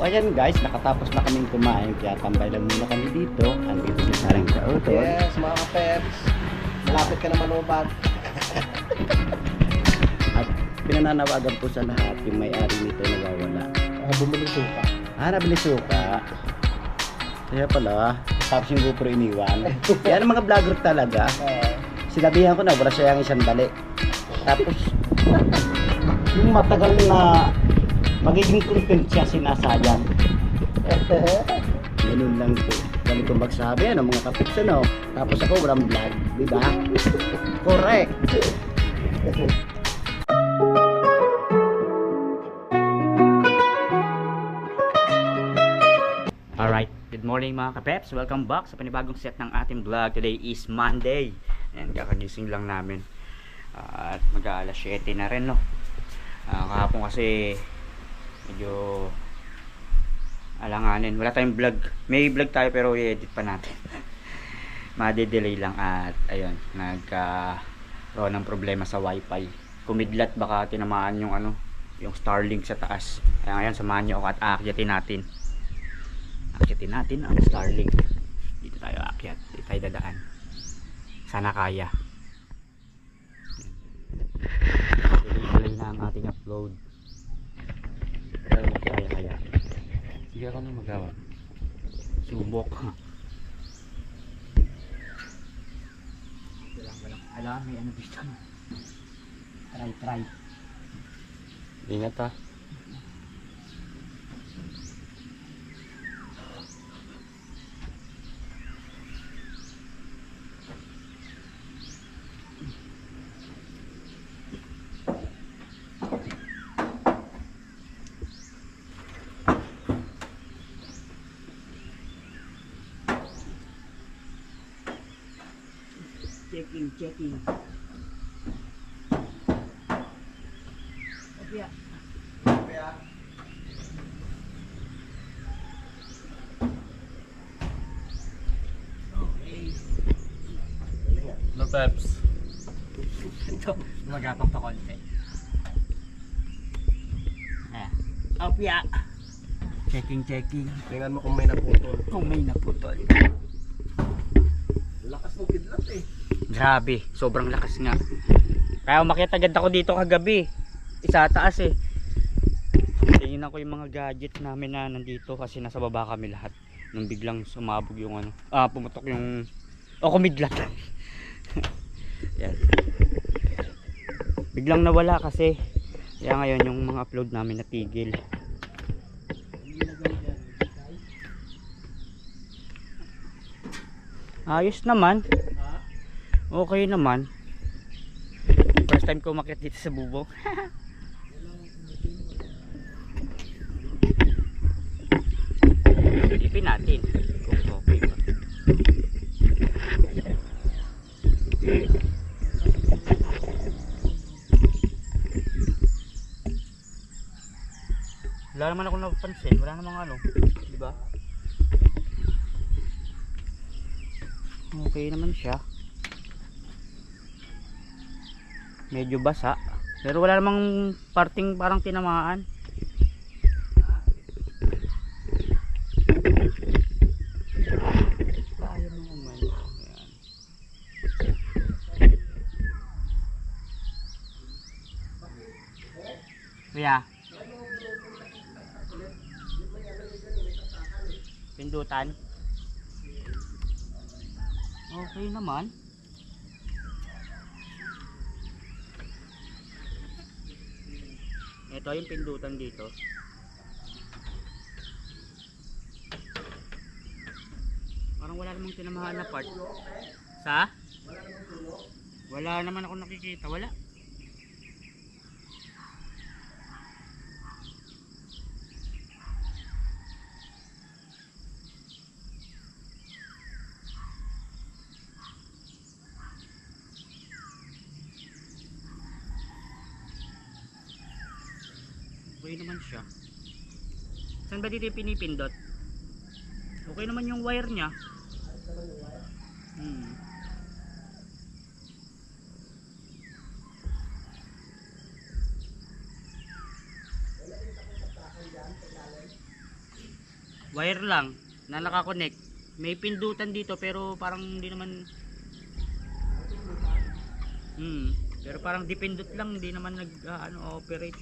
ayan guys, nakatapos na kaming kumain kaya tambay lang muna kami dito. Andito si Sarang Kautol. Yes, mga ka-peps. Malapit ka na manubat. At pinananawagan po sa lahat yung may-ari nito nawawala. Bumili suka. Nabili suka. Kaya pala, tapos yung GoPro iniwan. Yan ang mga vlogger talaga. Sinabihan ko na, wala siya yung isang dali. Tapos, yung matagal na magiging content siya sinasayang. Ganun lang po. Ganito magsabi, ano, mga kapiks, ano. Tapos ako, walang vlog, di ba? Correct. Alright, good morning mga kapeps. Welcome back sa panibagong set ng ating vlog. Today is Monday. Ayan, kakagising lang namin. At mag-aalas 7 na rin, no. Kahapon kasi medyo alanganin. Wala tayong vlog. May vlog tayo pero i-edit pa natin. Made-delay lang at ayun, nagkaroon ng problema sa wifi. Kumidlat, baka tinamaan yung ano, yung Starlink sa taas. Kaya ngayon samahan nyo ako at aakyatin natin. Akyatin natin ang Starlink. Dito tayo aakyat. Dito tayo dadaan. Sana kaya. Delay na ang ating upload. Kaya. Sige ako na magawa. Subok. Walang. Alam, may ano dito. Try. Ingat ha. Checking. Opya. No peps. Ito, gumagapang pa konti. Ayan. Opya. Checking. Tingnan mo kung may naputol. Kung may naputol. Lakas ng kidlat eh. Grabe, sobrang lakas nga. Kaya umakyat agad ako dito kagabi. Isa taas eh. Tingnan ko yung mga gadget namin na nandito kasi nasa baba kami lahat. Nung biglang sumabog yung ano. Pumutok yung kumidlat. Yan. Biglang nawala kasi. Kaya ngayon yung mga upload namin natigil. Ayos naman. Okay naman. First time ko umakyat dito sa bubong. Silipin natin kung okay ba. Wala naman ako napansin. Wala namang ano, diba? Okay naman siya. Medyo basa pero wala namang parting parang tinamaan. Kaya mo naman. Kuya, pindutan. Okay naman. Ito yung pindutan dito. Parang wala namang tinamahan na part. Sa? Wala naman ako nakikita. Wala. Okay naman siya. Saan ba dito yung pinipindot? Okay naman yung wire nya. wire lang na nakakonect. May pindutan dito pero parang hindi naman pero parang dipindot lang, hindi naman nag operate.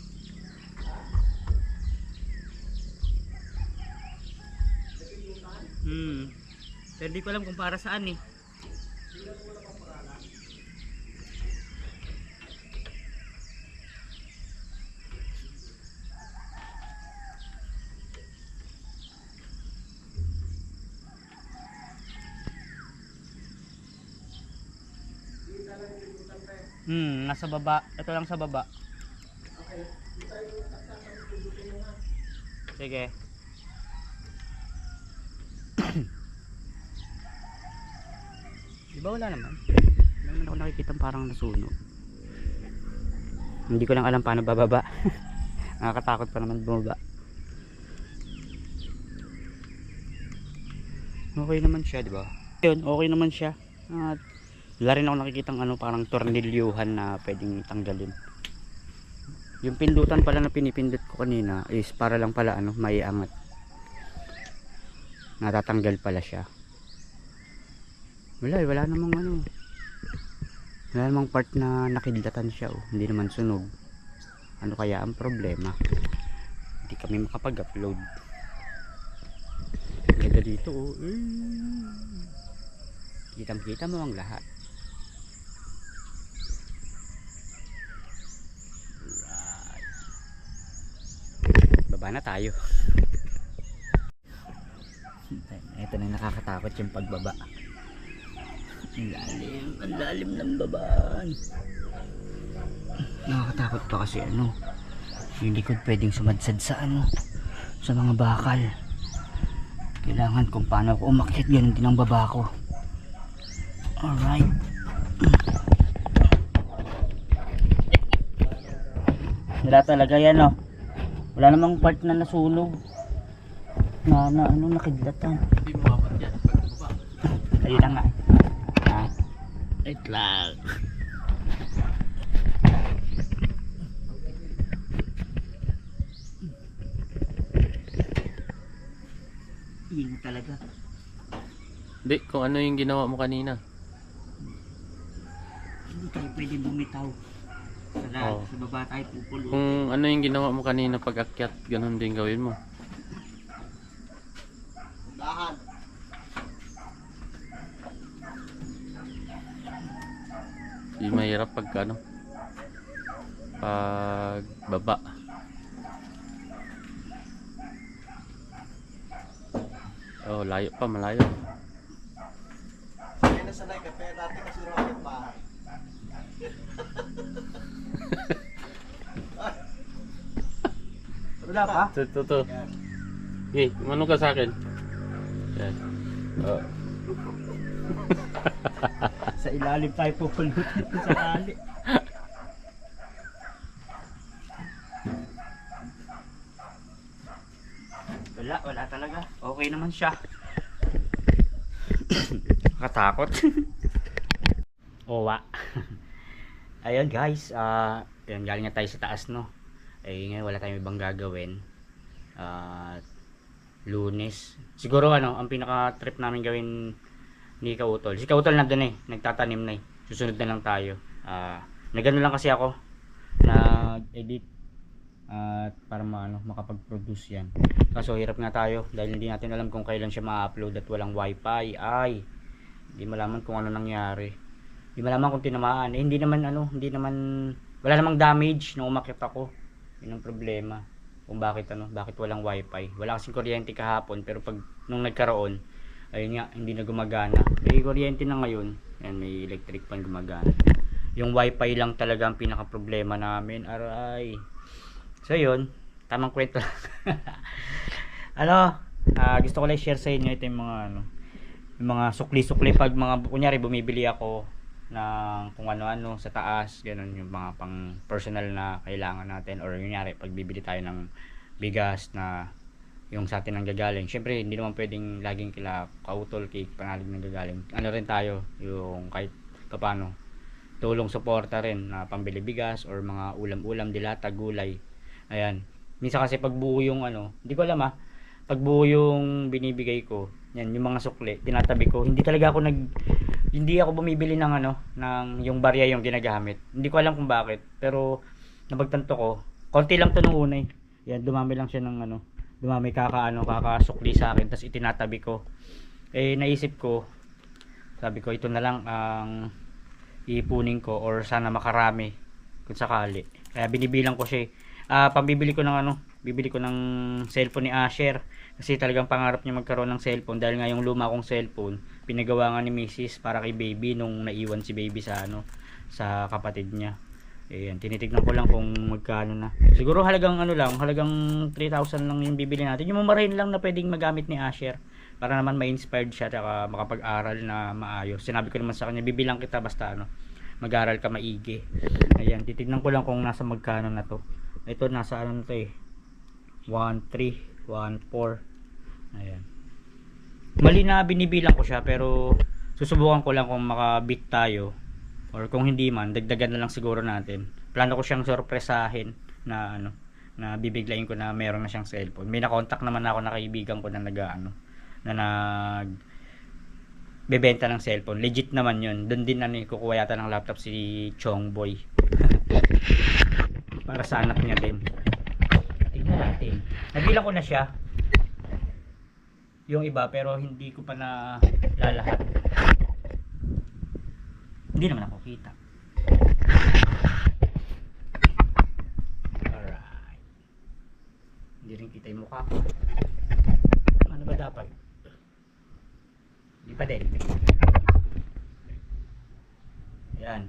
Pero di ko alam kung para saan eh. Nasa baba. Ito lang sa baba. Sige. Di ba wala naman? Wala naman ako nakikita parang nasunog. Hindi ko lang alam paano bababa. Nakakatakot pa naman bumaba. Okay naman siya, di ba? Yun, okay naman siya. At wala rin ako nakikitang parang tornilyuhan na pwedeng tanggalin. Yung pindutan pala na pinipindot ko kanina is para lang pala maiangat. Natatanggal pala siya. Wala namang wala namang part na nakidlatan siya hindi naman sunog. Ano kaya ang problema? Hindi kami makapag-upload. Ganda dito Kitang-kita mo ang lahat. Baba na tayo. Ito na nakakatakot yung pagbaba. Ang lalim ng babaan. Nakakatakot pa kasi yung likod pwedeng sumadsad sa sa mga bakal. Kailangan kung paano ako umakyat, ganun din ang baba ko. Alright. Wala talaga yan wala namang part na nasunog na nakidlatan. Hindi mo apat yan pagbaba. Ayun na nga. Wait lang. Ingat talaga. Hindi, kung ano yung ginawa mo kanina. Hindi tayo pwede bumitaw. Sa baba tayo pupulo. Kung ano yung ginawa mo kanina pag akyat, ganun din gawin mo. Dahan. Hindi mahirap pag pag baba. Oh, layo pa, malayo. Kaya nasanay ka, pero dati kasi rocket bahay. Wala pa? Ito. Okay, umano ka sa akin. Yan. Oh. Sa ilalim tayo pupulutin sa kali. Wala talaga. Okay naman siya. Katakot. Owa. Ayun guys, ayun, galing na tayo sa taas ngayon wala tayong ibang gagawin. Lunes. Siguro ang pinaka trip namin gawin ni Kautol. Si Kautol nandun nagtatanim na Susunod na lang tayo. Nagano lang kasi ako nag-edit at para makapag-produce yan. Kaso hirap nga tayo dahil hindi natin alam kung kailan siya ma-upload at walang wifi. Hindi malaman kung ano nangyari. Hindi malaman kung tinamaan. Hindi naman wala namang damage nung umakyat ako. Yun ang problema. Kung bakit walang wifi. Wala kasing kuryente kahapon pero nung nagkaroon, ayun nga, hindi na gumagana. May kuryente na ngayon. Yan, may electric pan gumagana. Yung wifi lang talaga ang pinaka problema namin. Aray. So yun, tamang kwento lang. Gusto ko lang share sa inyo ito yung mga sukli-sukli pag kunyari bumibili ako ng kung ano-ano sa taas, ganun yung mga pang personal na kailangan natin, or kunyari pag bibili tayo ng bigas na yung sa atin ang gagaling. Syempre hindi naman pwedeng laging kila Kautol cake panalig nang gagaling. Rin tayo yung kahit paano tulong suporta rin na pambili bigas or mga ulam-ulam, dilata, gulay. Ayan. Minsan kasi pag buo yung hindi ko alam pag buo yung binibigay ko, yan yung mga sukli, tinatabi ko. Hindi ako bumibili ng ng yung barya yung ginagamit. Hindi ko alam kung bakit, pero napagtanto ko, konti lang to nung una eh. Yan, dumami lang siya ng dumami kakasukli sa akin, tapos itinatabi ko. Eh naisip ko, sabi ko ito na lang ang iipunin ko or sana makarami kung sakali. Kaya binibilang ko siya. Pambibili ko ng bibili ko ng cellphone ni Asher kasi talagang pangarap niya magkaroon ng cellphone dahil nga yung luma kong cellphone pinagawa nga ni Mrs. para kay baby nung naiwan si baby sa sa kapatid niya. Ayan, tinitignan ko lang kung magkano na. Siguro halagang halagang 3,000 lang yung bibili natin. Yung mamarahin lang na pwedeng magamit ni Asher para naman ma-inspired siya at makapag-aral na maayos. Sinabi ko naman sa kanya, bibilang kita basta mag-aral ka maigi. Ayan, titignan ko lang kung nasa magkano na to. Ito nasa to eh. 1,3, 1,4. Ayan. Mali na binibilang ko siya pero susubukan ko lang kung makabit tayo or kung hindi man dagdagan na lang siguro natin. Plano ko siyang sorpresahin na na bibiglayin ko na meron na siyang cellphone. May na-contact naman ako na kaibigan ko na nag bebenta ng cellphone. Legit naman yun. Doon din kukuha yata ng laptop si Chongboy. Para sa anak niya din. Tignan natin. Nabilang ko na siya. Yung iba pero hindi ko pa na lalahat. Hindi naman ako kita. Alright. Hindi rin kita yung mukha ko. Ano ba dapat? Hindi pa din. Ayan.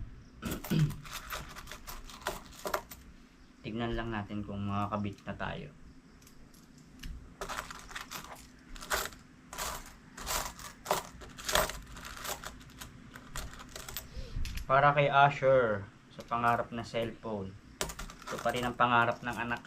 Tignan lang natin kung makakabit na tayo. Para kay Asher sa pangarap na cellphone. Ito pa rin ang pangarap ng anak.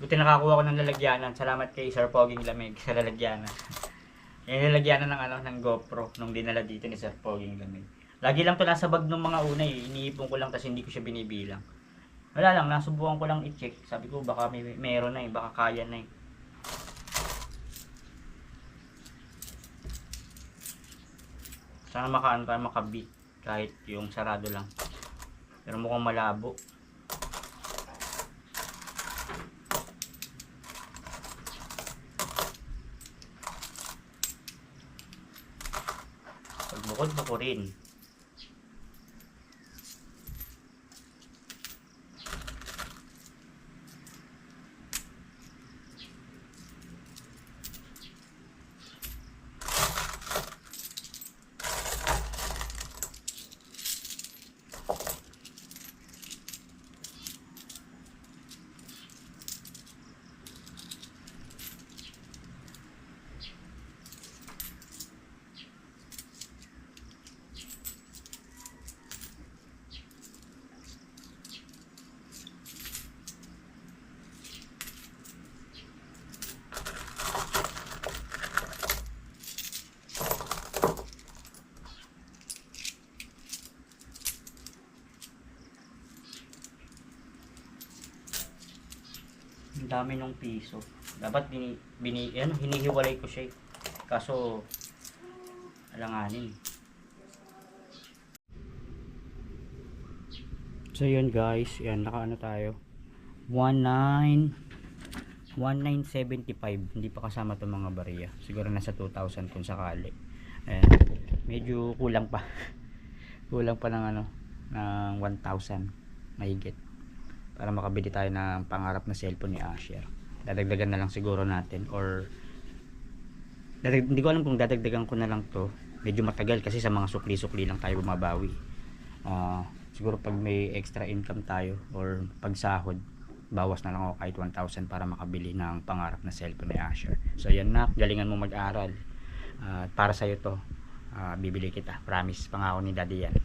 Buti nakakuha ko ng lalagyanan. Salamat kay Sir Poging Lamig sa lalagyanan. Yung lalagyanan ng GoPro nung dinala dito ni Sir Poging Lamig. Lagi lang to nasa bag ng mga una eh. Iniipon ko lang kasi hindi ko siya binibilang. Wala lang, nasubukan ko lang i-check. Sabi ko baka meron na eh, baka kaya na eh. Sana makabit kahit yung sarado lang. Pero mukhang malabo. Bukod ko rin. Ang dami ng piso. Dapat hinihiwalay ko siya. Kaso alanganin. So yun guys, yan nakaano tayo. 1975. Hindi pa kasama 'tong mga barya. Siguro nasa 2,000 kung sakali. Ayan. Medyo kulang pa. Kulang pa ng ng 1,000 mahigit para makabili tayo ng pangarap na cellphone ni Asher. Dadagdagan na lang siguro natin or hindi ko alam kung dadagdagan ko na lang to. Medyo matagal kasi sa mga sukli-sukli lang tayo bumabawi. Siguro pag may extra income tayo or pag sahod, bawas na lang ako kahit 1,000 para makabili ng pangarap na cellphone ni Asher. So yan na, galingan mo mag-aral. Para sa'yo to, bibili kita. Promise, pangako ni Daddy yan.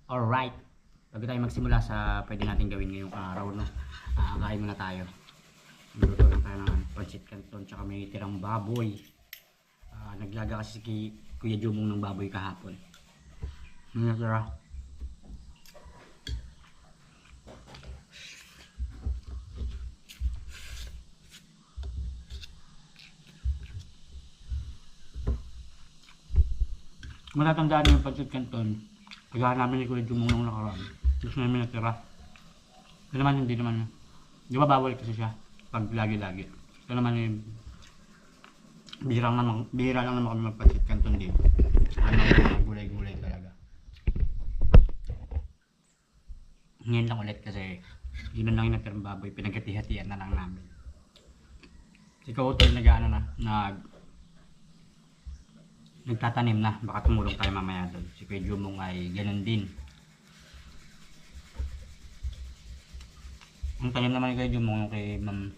Alright. Bago tayo magsimula sa pwede natin gawin ngayong araw, no? Kain muna tayo. Magluto lang tayo ng pancit canton tsaka may tirang baboy. Naglaga kasi si Kuya Jumong ng baboy kahapon. Natira. Matatandaan niyo yung pancit canton. Pagkahan namin ni Kuya Jumong nung nakaraan. Gusto namin natira. Ito naman hindi naman. Di ba bawal kasi siya? Pag lagi-lagi. Ito naman yung bihira lang naman kami magpancit canton dito. Ano mga gulay-gulay talaga. Ngayon lang ulit kasi yun lang yung natirang baboy. Pinagkati-hatian na lang namin. Si Kautol nagtatanim na. Baka tumulong tayo mamaya doon. Si Kuya Jumong ay ganun din. Ang tanim naman kay Jumong yung kay Ma'am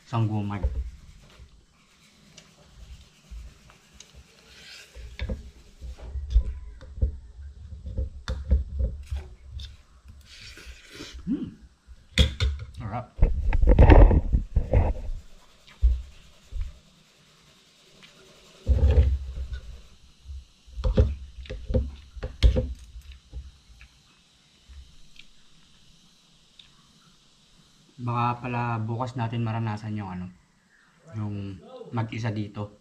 Sanggumag. Sarap. Baka pala bukas natin maranasan yung yung mag-isa dito.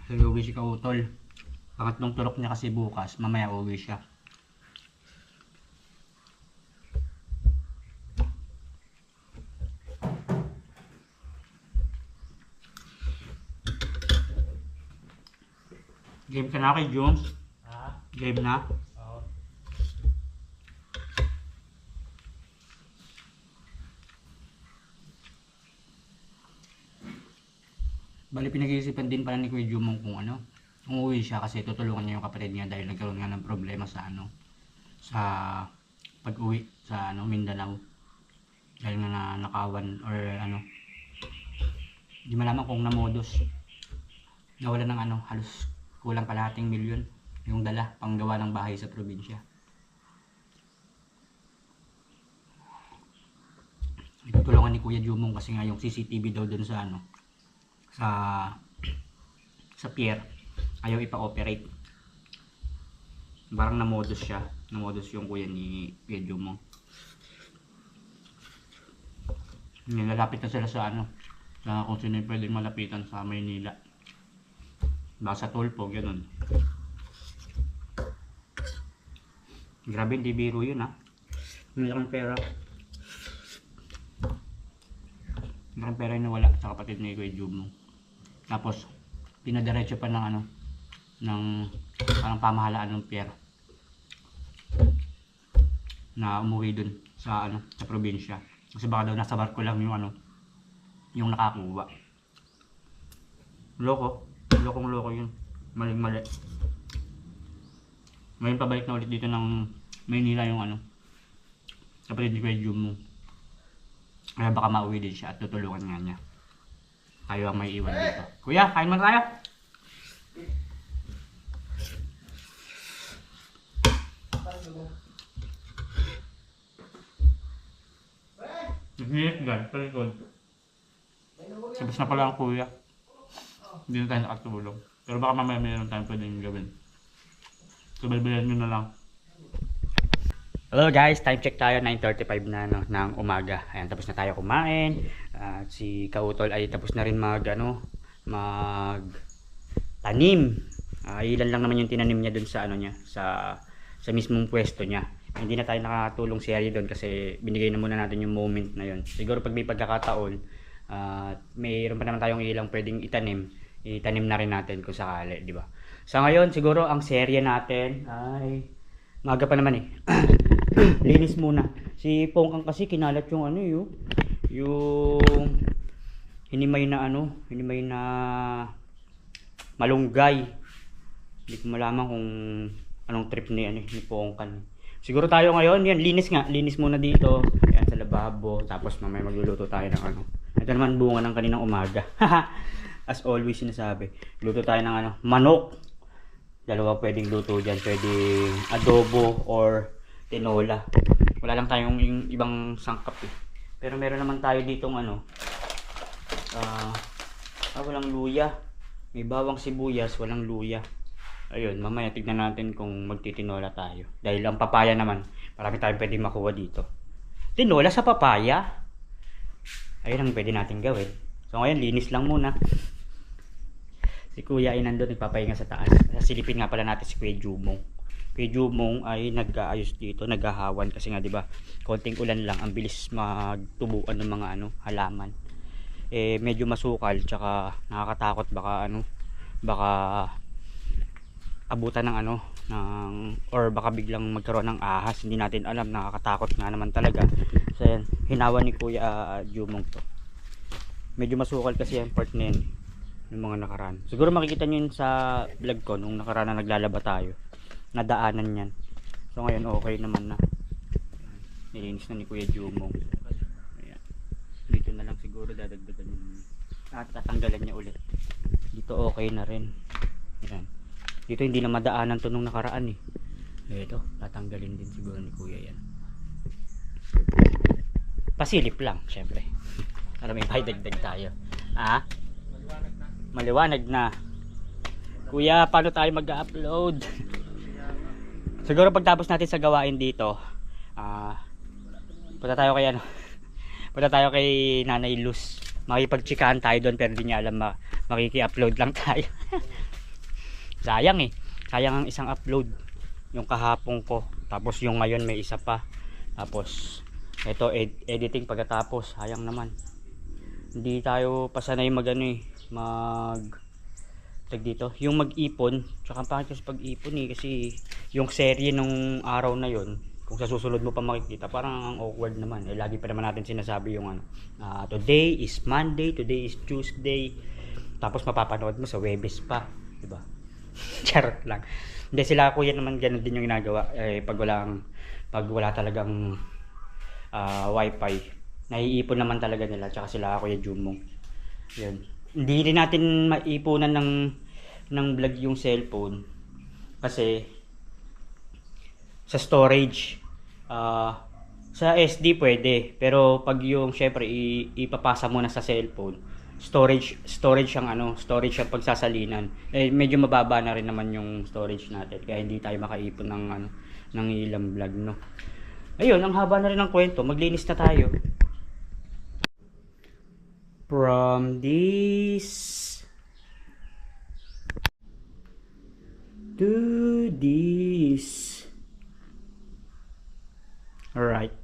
Kasi uwi si Kautol. Pangatlong turok niya kasi bukas, mamaya uwi siya. Game ka na kay Jones? Ha? Game na? Oo. Bali pinag-iisipan din pala ni Kuya Jumong kung umuwi siya kasi tutulungan niya yung kapatid niya dahil nagkaroon nga ng problema sa sa pag-uwi sa Mindanao. Dahil nga nakawan or hindi malaman kung namodos. Nawala ng halos kulang kalahating milyon yung dala panggawa ng bahay sa probinsya. Itutulungan ni Kuya Jumong kasi nga yung CCTV daw dun sa sa pier ayaw ipa-operate. Parang namodos siya. Namodos yung kuya ni Kuya Jumong. Nilalapit na sila sa sa kung sino yung pwedeng malapitan sa Maynila. Baka sa Tulpo, ganun. Grabe, hindi biro yun Malaking pera. Malaking pera yung nawala sa kapatid ni Kuya Jumong. Tapos, pinadiretso pa ng ng parang pamahalaan ng pier na umuwi dun sa sa probinsya. Kasi baka daw nasa barko lang yung nakakuha. Lokong-loko yun. Maling-mali. Ngayon pabalik na ulit dito ng Maynila yung kapatid ni Kuya Jumong. Kaya baka mauwi din siya at tutulungan nga niya. Tayo ang may iwan dito. Kuya, kain mo na tayo. Nag-iit gan, palikod. Sabas na pala ang kuya. Hindi na tayo nakatulong. Pero baka mamaya mayroon tayong pwedeng gawin. So, balbalan nyo na lang. Hello guys, time check tayo, 9:35 na ng umaga. Ayan, tapos na tayo kumain. At si Kautol ay tapos na rin magtanim. Ilan lang naman yung tinanim niya dun sa sa mismong pwesto niya. Hindi na tayo nakatulong si Harry doon kasi binigay na muna natin yung moment na yun. Siguro pag may pagkakataon, mayroon pa naman tayong ilang pwedeng itanim na rin natin kung sakali, di ba? Sa ngayon, siguro ang serye natin ay maga pa naman linis muna. Si Pongkang kasi kinalat yung yung hinimay na malunggay. Hindi ko malaman kung anong trip ni Pongkan. Siguro tayo ngayon, yan, linis muna dito. Yan sa lababo, tapos mamaya magluluto tayo ng Ito naman bunga ng kaninang umaga. As always sinasabi, luto tayo ng manok. Dalawa pwedeng luto dyan. Pwedeng adobo or tinola. Wala lang tayong yung ibang sangkap eh. Pero meron naman tayo ditong ano. Walang luya. May bawang sibuyas, walang luya. Ayun, mamaya tignan natin kung magtitinola tayo. Dahil ang papaya naman, marami tayong pwedeng makuha dito. Tinola sa papaya? Ayun ang pwede natin gawin. So ngayon, linis lang muna. Si Kuya ay nandun, nagpapahinga sa taas. Silipin nga pala natin si Kuya Jumong. Kuya Jumong ay nag-aayos dito, naghahawan. Kasi nga diba, konting ulan lang, ang bilis magtubuan ng mga halaman. Medyo masukal, tsaka nakakatakot baka abutan ng or baka biglang magkaroon ng ahas, hindi natin alam, nakakatakot nga naman talaga. So yan, hinawa ni Kuya Jumong to. Medyo masukal kasi yung part na yan yung mga nakaraan. Siguro makikita nyo yun sa vlog ko nung nakaraan na naglalaba tayo, nadaanan yan. So ngayon okay naman na, nilinis na ni Kuya Jumong. Ayan. Dito na lang siguro dadagdagan yun at tatanggalan niya ulit. Dito okay na rin. Ayan. Dito hindi na madaanan to nung nakaraan eh. Ito, tatanggalin din siguro ni Kuya yan. Pasilip lang, syempre. Para may dagdag tayo. Maliwanag na. Kuya, paano tayo mag-upload? Siguro pagtapos natin sa gawain dito, punta tayo kay Nanay Luz. Makipagtsikahan tayo doon pero di niya alam makiki-upload lang tayo. Sayang eh. Sayang ang isang upload. Yung kahapon ko. Tapos yung ngayon may isa pa. Tapos ito editing pagkatapos. Sayang naman. Hindi tayo pasanay dito. Yung mag-ipon. Tsaka pangit kasi pag-ipon eh. Kasi yung serye nung araw na yon, kung sa susunod mo pa makikita, parang ang awkward naman. Lagi pa naman natin sinasabi yung today is Monday, today is Tuesday. Tapos mapapanood mo sa Webes pa. Diba? Charot lang. Hindi, sila Kuya naman ganun din yung ginagawa pag wala talagang wifi, naiipon naman talaga nila. Tsaka sila Kuya Jumong yun. Hindi rin natin maipunan ng vlog yung cellphone kasi sa storage, sa SD pwede, pero pag yung syempre ipapasa mo na sa cellphone, storage ang pagsasalinan, medyo mababa na rin naman yung storage natin, kaya hindi tayo makaipon ng ilang vlog, no. Ayun, ang haba na rin ng kwento, maglinis na tayo. From this to this. Alright.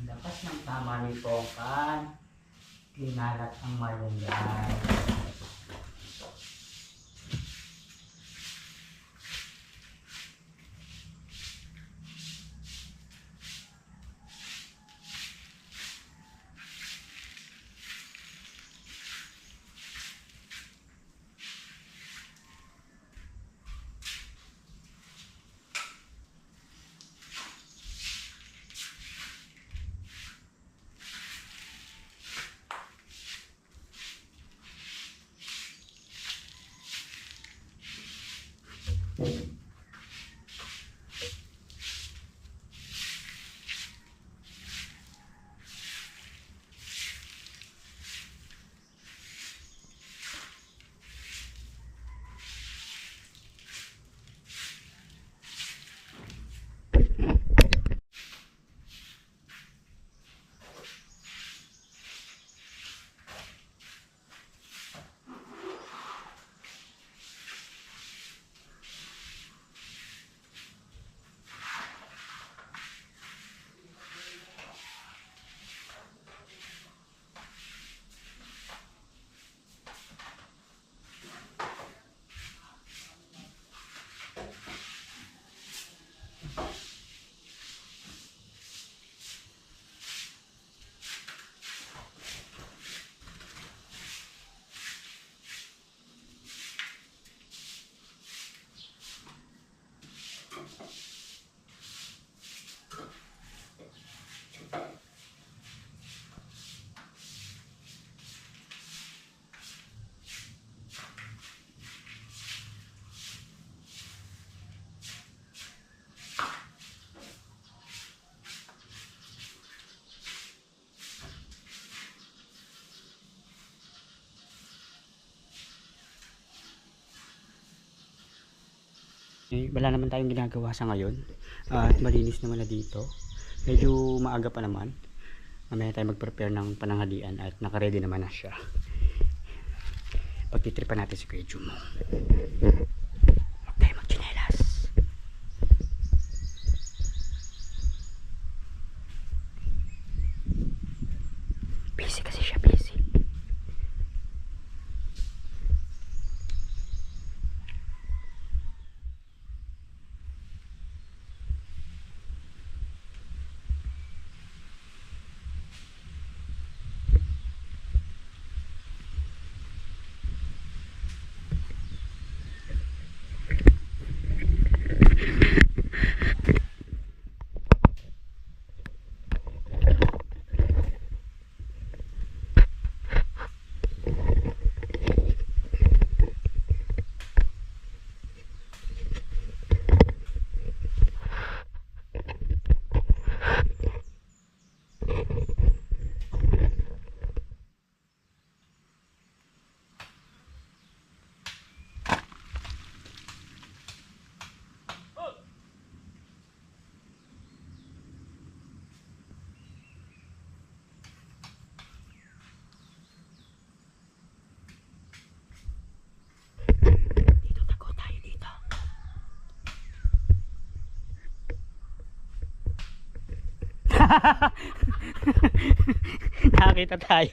Lakas ng tama ni Pongkan, kinalat ang malunggay. Wala naman tayong ginagawa sa ngayon. At malinis naman na dito. Medyo maaga pa naman. Mamaya tayo mag-prepare ng pananghalian at naka-ready naman na siya. Pagtitripan natin si Kuya Jumo. Huwag tayo magchinelas. Busy kasi siya, busy. Nakakita tayo.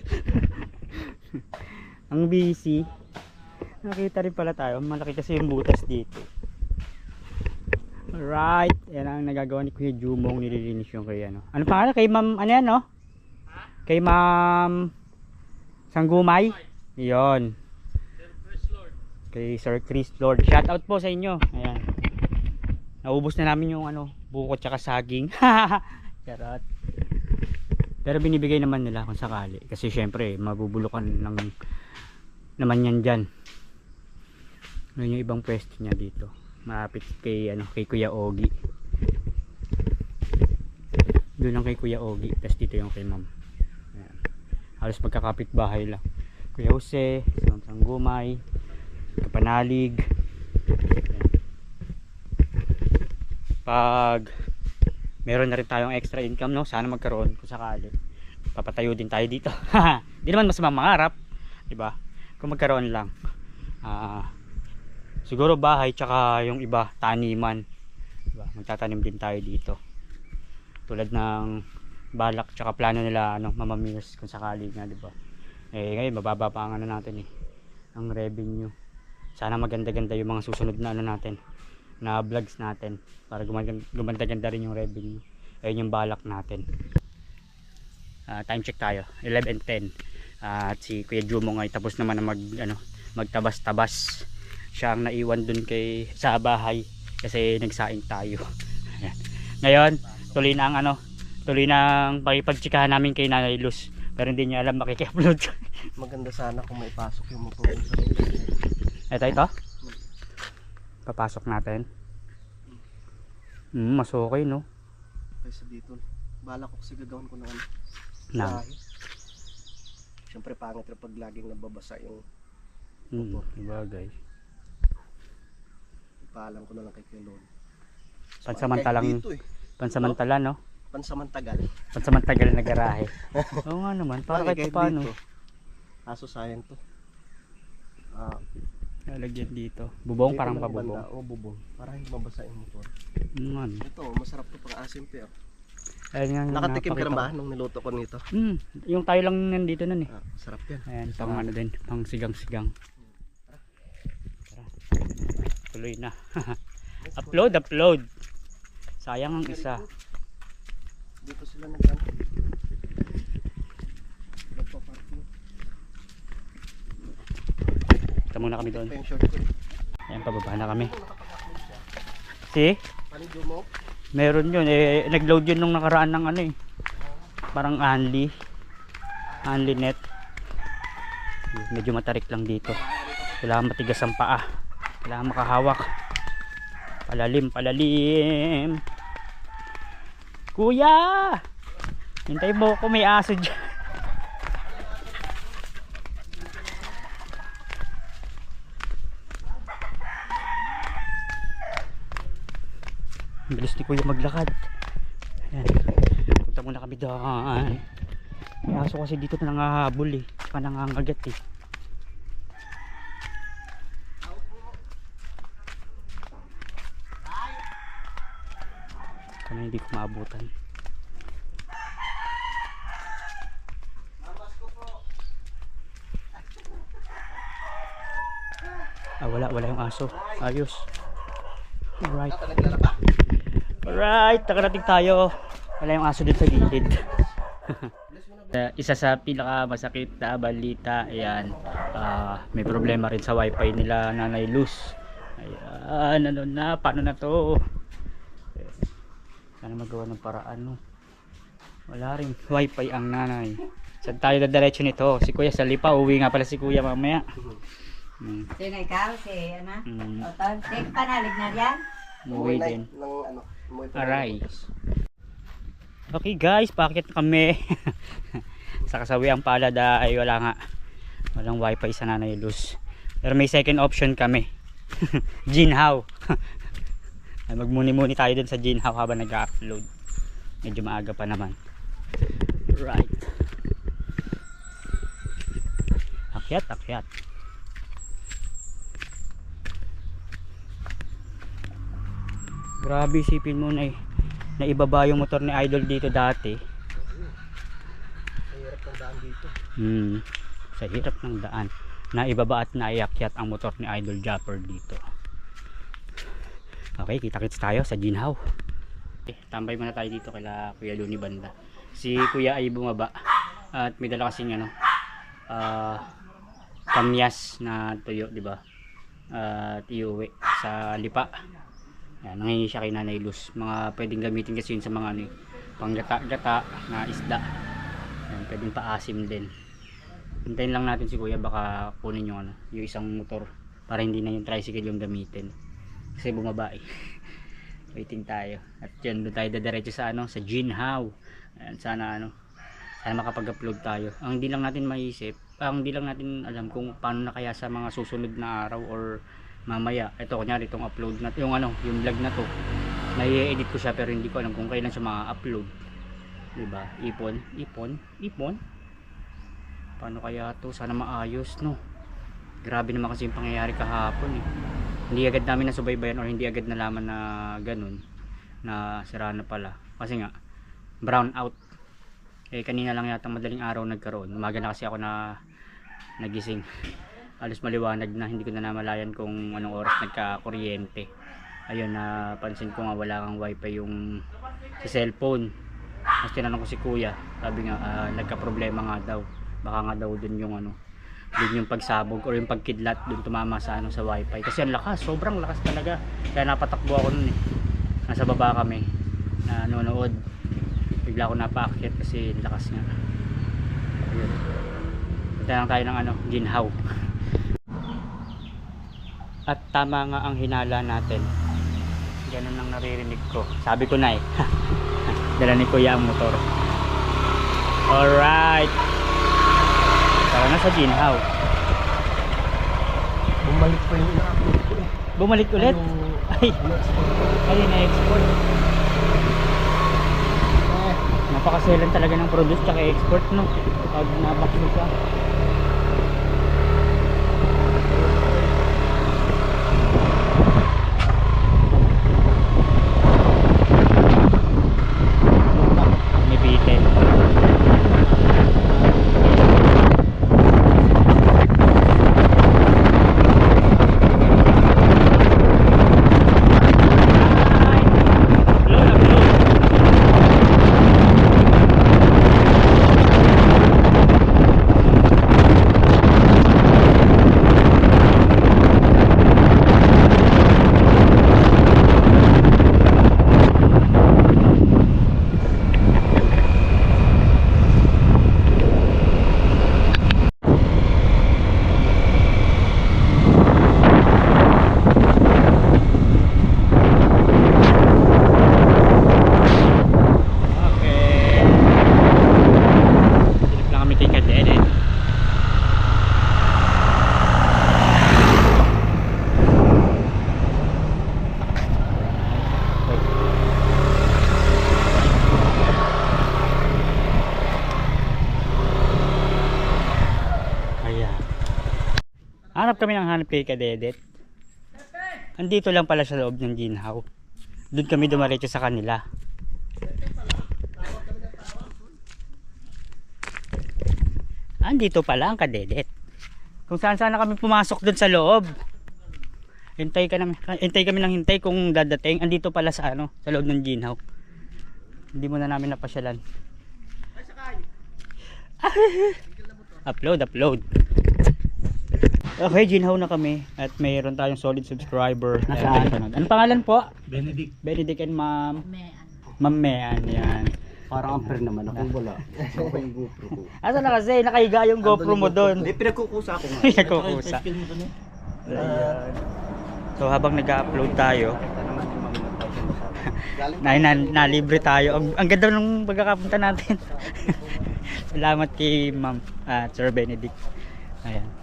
Ang busy. Nakita rin pala tayo. Malaki kasi yung butas dito. Alright. Yan ang nagagawa ni Kuya Jumong. Nililinis yung kay ano. Ano pangalan? Kay Ma'am ano yan, no? Kay Ma'am Sanggumay. Yun. Kay Sir Chris Lord. Shout out po sa inyo. Ayan. Naubos na namin yung ano, buko tsaka saging. Charot. Pero binibigay naman nila kung sakali. Kasi syempre, mabubulukan ng naman yan dyan. Yun yung ibang pwesto niya dito. Malapit kay, ano, kay Kuya Ogi. Doon lang kay Kuya Ogi. Tapos dito yung kay Ma'am. Ayan. Halos magkakapit bahay lang. Kuya Jose, Sanggumay, Kapanalig. Ayan. Pag meron na rin tayong extra income, no? Sana magkaroon kung sakali. Papatayo din tayo dito. Hindi naman masamang mangarap, 'di ba? Kung magkaroon lang. Siguro bahay tsaka yung iba taniman. 'Di ba? Magtatanim din tayo dito. Tulad ng balak tsaka plano nila ano, Mama Mirs kung sakali nga, 'di ba? Eh ngayon mababa pa ang ano natin ang revenue. Sana maganda-ganda yung mga susunod na ano natin, na vlogs natin para gumanda-ganda rin yung revenue. Ayun yung balak natin. Time check tayo 11:10. At si Kuya Jumong ay tapos naman na magtabas-tabas. Siya ang naiwan dun sa bahay kasi nagsaing tayo. Ayan. Ngayon tuloy na ang pakipagtsikahan namin kay Nanay Luz, pero hindi niya alam makiki-upload. Maganda sana kung maipasok yung motor sa ito papasok natin. Mas okay, no? kaysa dito. Bala ko kasi gagawin ko ng ano. Na. Siyempre pangit rin pag laging nababasa yung Bagay. ipaalam ko na lang kay Kelon. Pansamantala, no? Pansamantagal Na garahe. Oo nga naman, para kahit paano. Aso sayang to. Lalagyan dito. Bubong, parang pabubong. O bubong. Para hindi mabasa yung motor. Ito, masarap to pang asim pe. Nakatikim ka na ba nung niluto ko nito? Yung tayo lang nandito nun eh. Sarap yan. Ayan, pang ano din, pang sigang-sigang. Tara. Tuloy na. upload. Sayang ang isa. Dito sila nagano. Nagpa-parking. Ito muna kami doon. Ito yung short ko. Ayan, pababa na kami. See? Paligyo mo? Meron yun. Nag-load yun nung nakaraan ng ano eh. Parang Anli net. Medyo matarik lang dito. Kailangan matigas ang paa. Kailangan makahawak. Palalim. Kuya! Hintay mo ko, may aso dyan. Ang bilis ni kuya maglakad. Ayan. Punta muna kami doon. May aso kasi dito na nangahabol eh. Tsaka nangangagat eh. Kaya hindi ko maabutan. Wala yung aso. Ayos. Alright. Alright, nakarating tayo. Wala yung aso dito sa gilid. Isa sa pinaka masakit na balita, ayan, may problema rin sa wifi nila Nanay Luz. Ayan, ano na, paano na to? Sana magawa ng paraan, no? Wala rin wifi ang nanay. Saan tayo dadiretso nito? Si kuya sa Lipa, uwi nga pala si kuya mamaya. Sino ikaw? Si ano? Oton? Si panalig na yan? Uwi din. Ng Aray. Okay guys, paakyat na kami. Sa kasawiang palad ay walang wifi sa Nanay Luz. Pero may second option kami. Ginhaw. Magmuni-muni tayo dun sa Ginhaw habang nag-upload. Medyo maaga pa naman. Right. Akyat. Grabe, isipin mo na ibaba yung motor ni Idol dito dati. Sa hirap ng daan dito. Sa hirap ng daan. Naibaba at naiakyat ang motor ni Idol Japper dito. Okay, kita-kits tayo sa Ginhaw. Okay, tambay muna tayo dito kila Kuya Luni banda. Si Kuya ay bumaba at may dala kasing kamyas na tuyo, di ba? At iuwi sa Lipa. Yan, nangingi siya kay Nanay Luz. Mga pwedeng gamitin kasi yun sa mga panggata-gata na isda. Yan, pwedeng paasim din. Hintayin lang natin si kuya, baka kunin yung isang motor para hindi na yung tricycle yung gamitin. Kasi bumaba eh. Waiting tayo. At yan, doon tayo dadiretso sa sa Ginhaw. Ayan, sana makapag-upload tayo. Ang hindi lang natin maisip, hindi lang natin alam kung paano na kaya sa mga susunod na araw or mamaya. Ito kunyari itong upload na yung vlog na to, nai-edit ko siya pero hindi ko alam kung kailan siya ma-upload, diba? Ipon paano kaya to? Sana maayos, no? Grabe naman kasi yung pangyayari kahapon eh. Hindi agad namin nasubaybayan or hindi agad nalaman na ganun, na sira na pala kasi nga brown out kanina lang yata madaling araw nagkaroon. Umaga na kasi ako na nagising, halos maliwanag na, hindi ko na namalayan kung anong oras nagka-kuryente. Ayun, napansin ko nga wala kang wifi yung sa cellphone. Mas tinanong ko si kuya, sabi nga nagka-problema nga daw. Baka nga daw dun yung dun yung pagsabog or yung pagkidlat dun tumama sa sa wifi. Kasi ang lakas, sobrang lakas talaga. Kaya napatakbo ako nun eh. Nasa baba kami, nanonood. Bigla ako napaakyat kasi lakas nga. Ayun. Punta lang tayo ng Ginhaw. At tama nga ang hinala natin. Ganun ang naririnig ko. Sabi ko na eh. Dala ni kuya ang motor. Alright. Tara na sa Ginhaw. Bumalik pa yung ina-upload ko eh. Bumalik ulit? Ay, na-export. Napakaselan talaga ng produce tsaka export, no? Pag nabak mo siya. hanap kami ng hanap kay Kadedet. Andito lang pala sa loob ng ginhaw. Doon kami dumaretso sa kanila. Andito pala ang Kadedet. Kung saan sana kami pumasok doon sa loob. Hintay kami ng hintay kung dadating. Andito pala sa ano, sa loob ng ginhaw. Hindi mo na namin napasyalan. Upload. Okay, ginhaw na kami at mayroon tayong solid subscriber. Nasaan? Ano pangalan po? Benedict and Ma'am. Ma'am Mean, yan. Parang amper naman ako wala. Ako pa yung GoPro ko. Asa na kasi nakahiga yung GoPro mo doon. Hindi, pinagkukusa ako nga. Pinagkukusa. Ayan. So habang nag-upload tayo, nalibre tayo. Ang ganda ng pagkakapunta natin. Salamat kay Ma'am Sir Benedict. Ayan.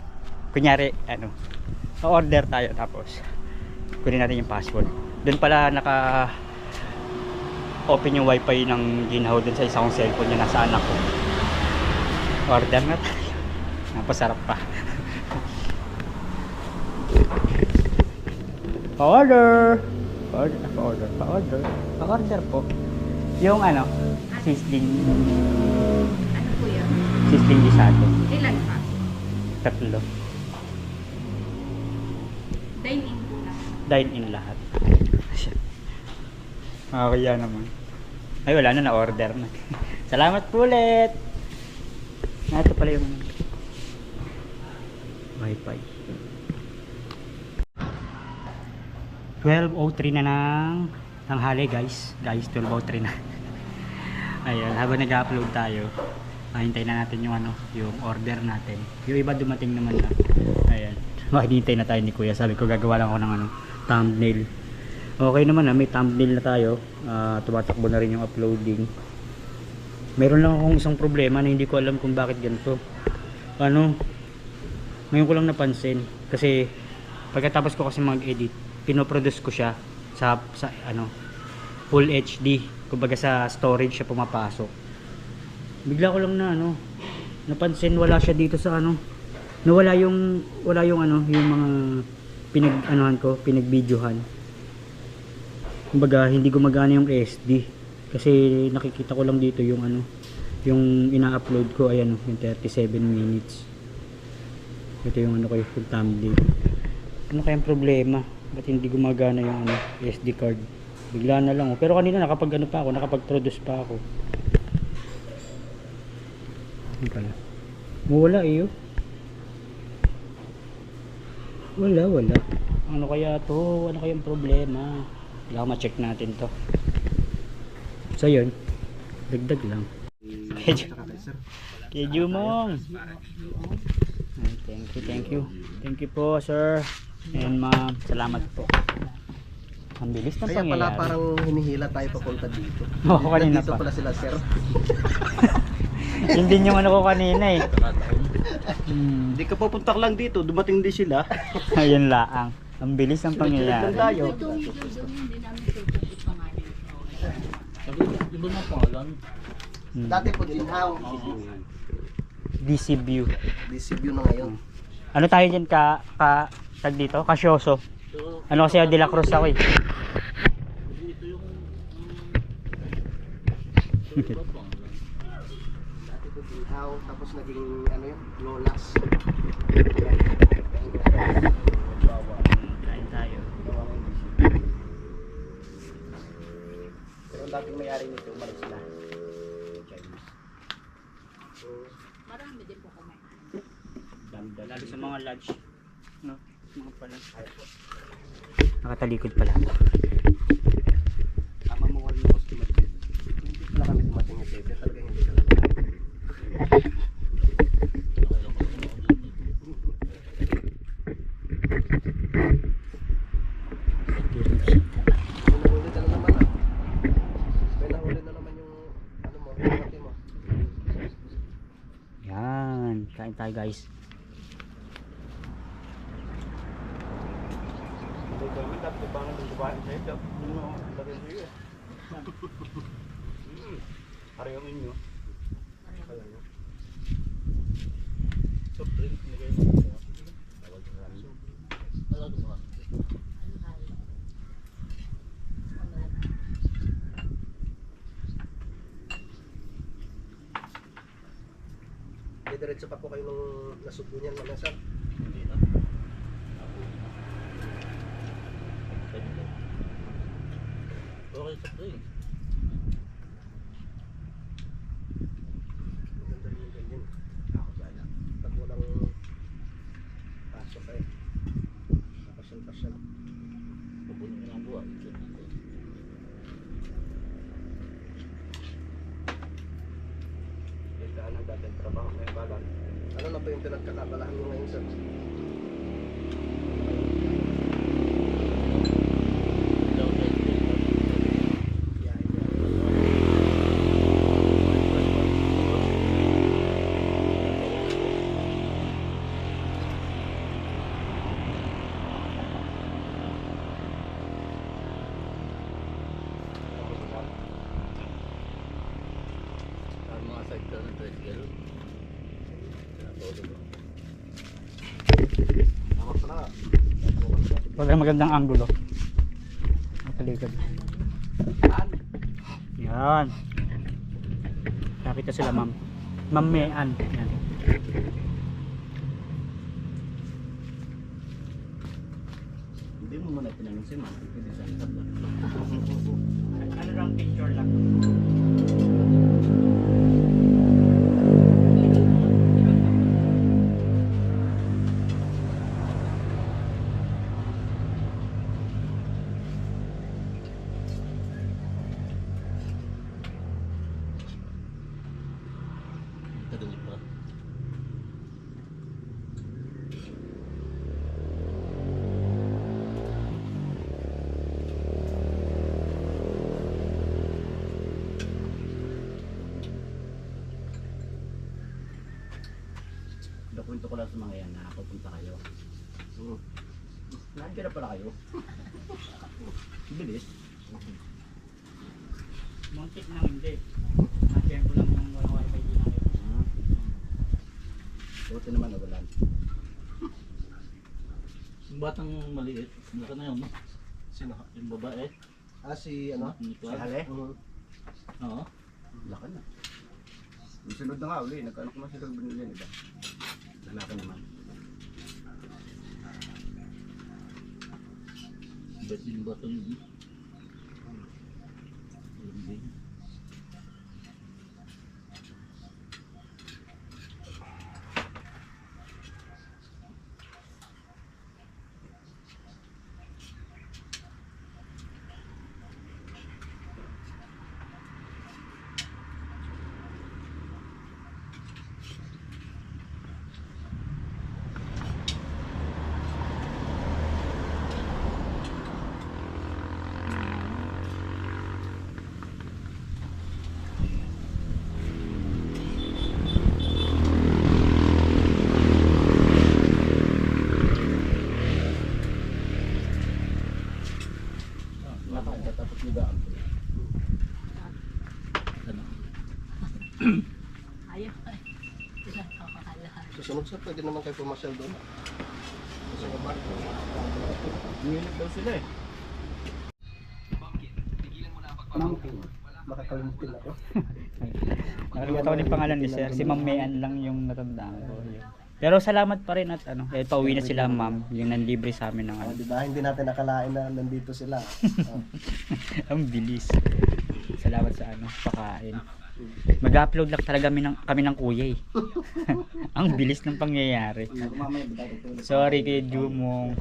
Kunyari, ano, order tayo tapos kunin natin yung password. Doon pala open yung wifi ng ginhaw dun sa isang cellphone niya nasa anak ko. Order na tayo. Napasarap pa. Pa-order po. Yung ano, sizzling. Ano po yun? Sizzling gisado. Ilan pa? 3. Dining po lang. Dine in lahat. Kaya naman. Ay wala na order na. Salamat po ulit. Ito pala yung wifi. 12:03 na ng tanghali guys. 12:03 na. Ayun, habang nag-upload tayo, hintayin na natin yung yung order natin. Yung iba dumating naman na. Ayan. Hinihintay na tayo ni Kuya. Sabi ko gagawa lang ako ng thumbnail. Okay naman may thumbnail na tayo. Tumatakbo na rin yung uploading. Meron lang akong isang problema na hindi ko alam kung bakit ganito. Ngayon ko lang napansin kasi pagkatapos ko kasi mag-edit, pinoproduce ko siya sa full HD. Kumbaga sa storage siya pumapasok. Bigla ko lang napansin wala siya dito sa nawala yung yung mga pinag-videohan. Kumbaga hindi gumagana yung SD kasi nakikita ko lang dito yung yung ina-upload ko ayan yung 37 minutes. Ito yung yung thumbnail. Ano kayang problema? Ba't hindi gumagana yung SD card? Bigla na lang pero kanina nakapag-produce pa ako. Ano pala? Wala wala. Ano kaya to? Ano kayang problema? Kailangan ma-check natin to. So yun, dagdag lang. Kay Jumong. Thank you po sir and ma'am. Salamat po. Ang bilis na Kaya pangyayari. pala parang hinihila tayo papunta dito. Oo, kanina Dito pa. pala sila sir. Hindi yung ko kanina eh. Hindi ka pupunta lang dito, dumating din sila. Ayun laang. Ang bilis ng pangyayari. Tayo. Dati po ginhaw. DC view. DCView na ngayon. Ano tayo dyan tag dito? Kasyoso. Ano kasi De La Cruz ako eh. Dati po ginhaw, tapos naging Lolas. Kain tayo. Pero ang dating may-ari nito, umalis na. Marami din po kumain. Lalo sa mga lunch. No? Mga pala. Nakatalikod pala ako. Tama mo wala yung customer dito. Hindi pala kami dumating yung tebe, talaga hindi ka lang. Nahuli ka na naman May nahuli na naman yung yung mo. Yan. Kain tayo guys. Parehong inyo. may diretso pa po kayo nung nasubo niyan mamaya sir. Hindi na. Okay sa play. Maganda rin yung ganyan. Pag walang pasok eh. Pasyal-pasyal. Pupunin ko ng buwan. Saan ang dating trabaho may balan? Ano na po yung pinagkakabalahan mo ngayon sir? Biyahe niya. Saan mga side ka ng tricycle? Pinatulog ko. Tama pala. Wala magandang angulo. Ang talikod. Yan. Nakita sila ma'am. Ma'am Mean. Yan. Hindi mo muna tinanong si Ma'am. Pwede saan ka ba? Ano lang picture lang. Tagal pa. Nakwento ko lang sa mga yan na pupunta kayo. Nandiyan na pala kayo. Bilis. Muntik nang hindi. Natempo lang yung walang wifi din namin. Buti naman nawalan. Yung batang maliit, naka na yun, no? Sino? Yung babae. Si ano? Si Hale? Oo. Laki na. Yung sunod na nga uli. Nagkano ko masirag binili nila. Lalaki naman. Bet yung batang yun. Hindi. Nakakatapos ni Gaan. Ano? Ayaw. Susunod sir, pwede naman kayo pumasyal doon. Kasi nga ba? Ngilit daw sila eh. Makakalimutin ako. Nakalimutan ko din pangalan ni sir. Si Ma'am Mean lang yung natandaan ko. Pero salamat pa rin at ano. Eh, pauwi na sila ma'am. Yung nanlibre sa amin ng ano. Di ba? Hindi natin nakalain na nandito sila. Ang bilis. Salamat sa ano, pakain. Mag-upload lang talaga kami ng kuya eh. Ang bilis ng pangyayari. Sorry kay Jumong.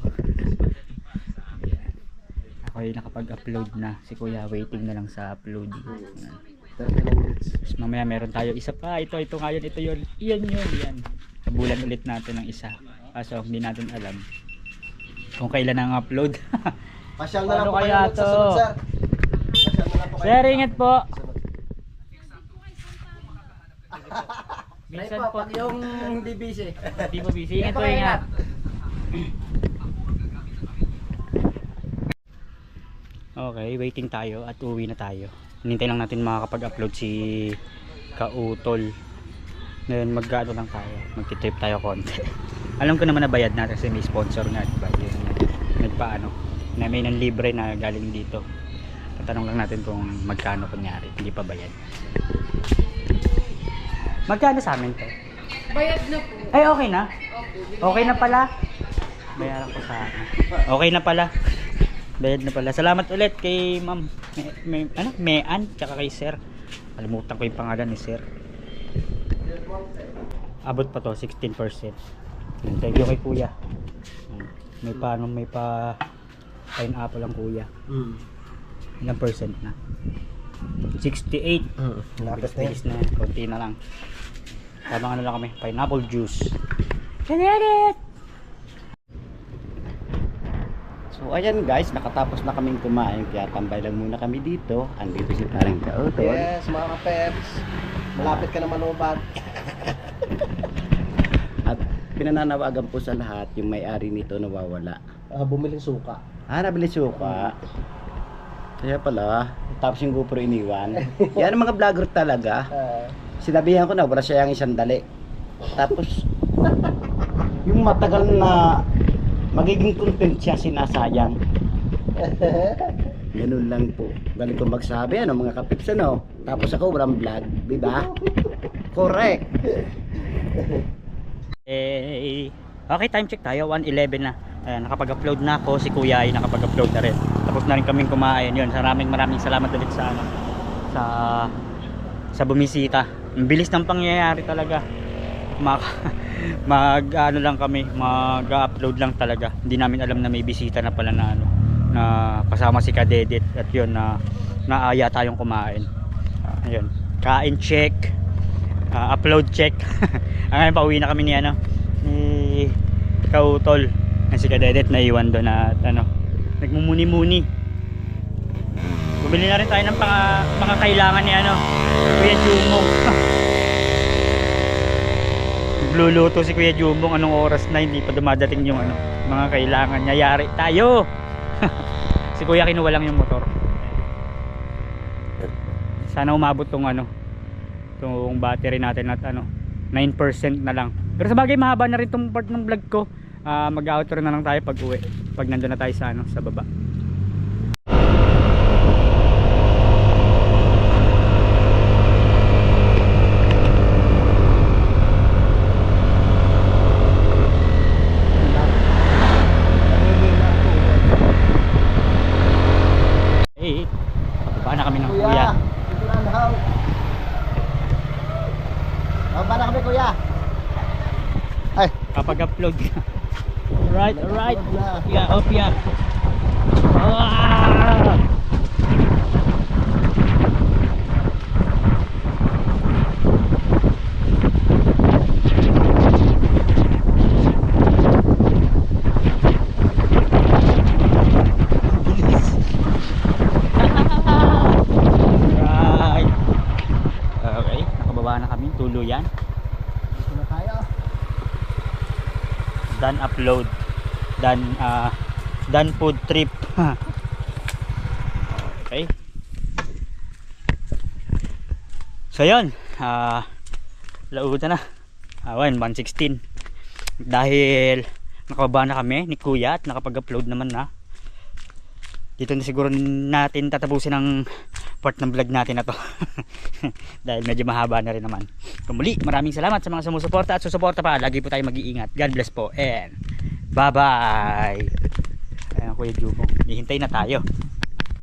Ako ay nakapag-upload na. Si kuya waiting na lang sa uploading. 30 minutes. Tapos mamaya meron tayo isa pa. Ito ngayon, ito yun. Iyan yun, yan. Habulan ulit natin ng isa. Kaso hindi natin alam kung kailan ang upload. Pasyal na lang Ano po kayo kaya sa sunod, to? sir. Pasyal na lang po kayo. Sir, ingat po. Sunod. Minsan po. yung hindi busy. Hindi po busy. Ingat po, ingat. Okay, waiting tayo at uwi na tayo. Hinintay lang natin makakapag-upload si Kautol. Ngayon mag-ano lang tayo, magti-trip tayo konti. Alam ko naman na bayad natin kasi may sponsor nga, diba? Yung nagpaano, na may nanlibre na galing dito. Tatanong lang natin kung magkano kunyari, hindi pa bayad. Magkano sa amin to? Bayad na po. Ay, okay na? Opo. Okay na pala. Bayaran ko sa akin. Okay na pala. Bayad na pala. Salamat ulit kay ma'am. Mean, tsaka kay sir. Kalimutan ko yung pangalan ni sir. Abot pa to, 16%. Thank you kay kuya. May pa pineapple ang kuya. Ilang percent na? 68. Lapit na yan. Bilis na yan. Konti na lang. Habang ano lang kami, pineapple juice. Ganyan! So ayan guys, nakatapos na kaming kumain kaya tambay lang muna kami dito. Andito si Parang Kautol. Yes, mga ka-peps. Malapit ka na manubat. At pinananawagan po sa lahat yung may-ari nito nawawala. Bumiling suka. Nabili suka. Kaya pala, tapos yung GoPro iniwan. Yan ang mga vlogger talaga. Sinabihan ko na wala siya yung isang dali. Tapos yung matagal na magiging content siya sinasayang. Ganun lang po. Galing ko magsabi ano mga kapips ano. Tapos ako walang vlog, di ba? Correct. Okay, time check tayo. 1:11 na. Ayan, nakapag-upload na ako. Si Kuya ay nakapag-upload na rin. Tapos na rin kaming kumain. Yun, maraming salamat ulit sa ano, sa bumisita. Ang bilis ng pangyayari talaga. Ano lang kami, mag-upload lang talaga. Hindi namin alam na may bisita na pala na ano, na kasama si Kadedet at yun na naaya tayong kumain. Ayun, kain check, upload check. Ngayon pauwi na kami ni ano, ni Kautol. Si Kadedet na iwan doon na ano, nagmumuni-muni. Bumili na rin tayo ng mga kailangan ni ano, Kuya Jumong. Nagluluto si Kuya Jumong, anong oras na hindi pa dumadating yung ano, mga kailangan niya. Yari tayo. Si Kuya kinuha lang yung motor. Sana umabot tong ano, tong battery natin at ano, 9% na lang. Pero sa bagay mahaba na rin tong part ng vlog ko. Mag-outro na lang tayo pag uwi, pag nandun na tayo sa ano, sa baba. Baba na kami ng kuya. Dito na ang haw. Baba na kami kuya. Ay, Kapag upload ka. Alright. Yeah, up yeah. Ah! Right. Okay, nakababa na kami, tuluyan. dito na tayo. Done upload. Done food trip. Okay. So yun, lautan na. 1:16. Dahil nakababa na kami ni Kuya at nakapag-upload naman na. Dito na siguro natin tatapusin ang part ng vlog natin na to. Dahil medyo mahaba na rin naman. Muli, maraming salamat sa mga sumusuporta at susuporta pa. Lagi po tayo mag-iingat. God bless po and bye bye. Ayan, Kuya Jumong, hihintay na tayo.